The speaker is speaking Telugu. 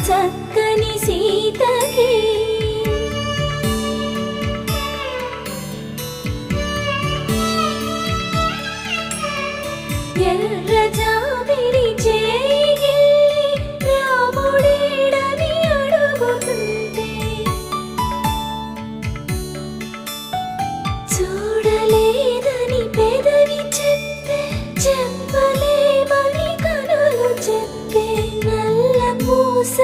చక్కని సీతకి ఎర్ర జాబిలి చేయి రాముడేడని అడుగుతుంటే చూడలేదని పెదవి చెప్పే చెప్పలేమని కనులు చెప్పే నల్ల పూస